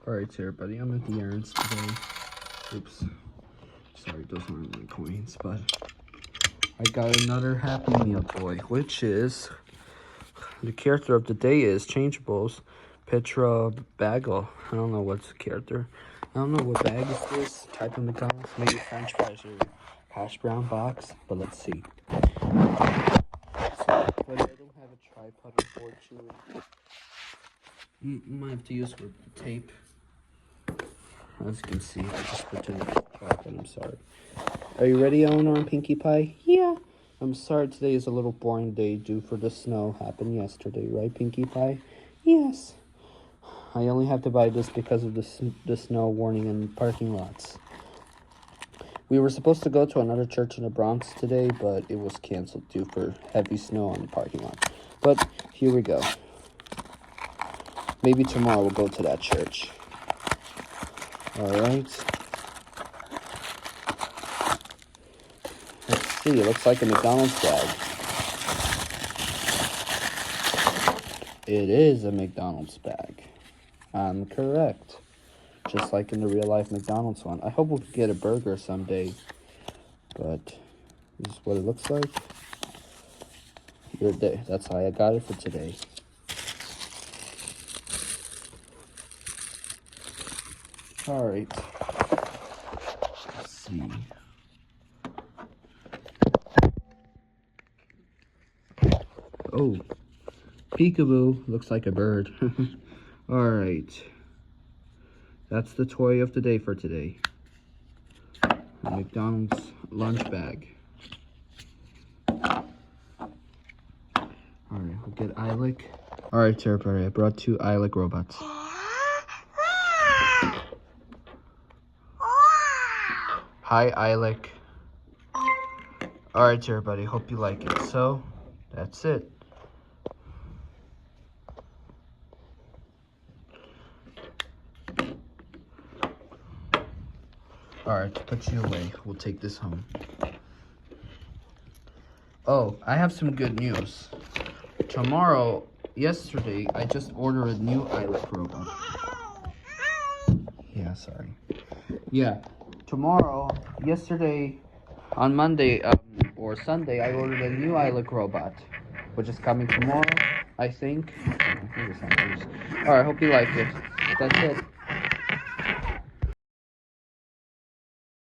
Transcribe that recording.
Alright, everybody, I'm at the errands today. Oops. Sorry, those aren't my coins, but I got another Happy Meal toy, which is the character of the day is Changeables, Pterabagdyl. I don't know what's the character. I don't know what bag is this. Type of McDonald's, maybe French fries or hash brown box, but let's see. But I don't have a tripod, unfortunately. Might have to use with tape. As you can see, I just pretended to tripod. I'm sorry. Are you ready, Elinor and Pinkie Pie? Yeah. I'm sorry today is a little boring day due for the snow happened yesterday, right, Pinkie Pie? Yes. I only have to buy this because of the snow warning in parking lots. We were supposed to go to another church in the Bronx today, but it was canceled due for heavy snow on the parking lot. But here we go. Maybe tomorrow we'll go to that church. Alright. Let's see, it looks like a McDonald's bag. It is a McDonald's bag. I'm correct. Just like in the real life McDonald's one. I hope we'll get a burger someday. But this is what it looks like. Your day. That's how I got it for today. Alright. Let's see. Oh. Peekaboo. Looks like a bird. Alright. That's the toy of the day for today. A McDonald's lunch bag. Alright, we'll get Eilic. Alright, everybody, I brought 2 Eilic robots. Hi, Eilic. Alright, everybody, hope you like it. So, that's it. Alright, put you away. We'll take this home. Oh, I have some good news. Yesterday, I just ordered a new Eilic robot. Yeah, sorry. Yeah, yesterday, on Monday, or Sunday, I ordered a new Eilic robot, which is coming tomorrow, I think. Alright, hope you like it. That's it.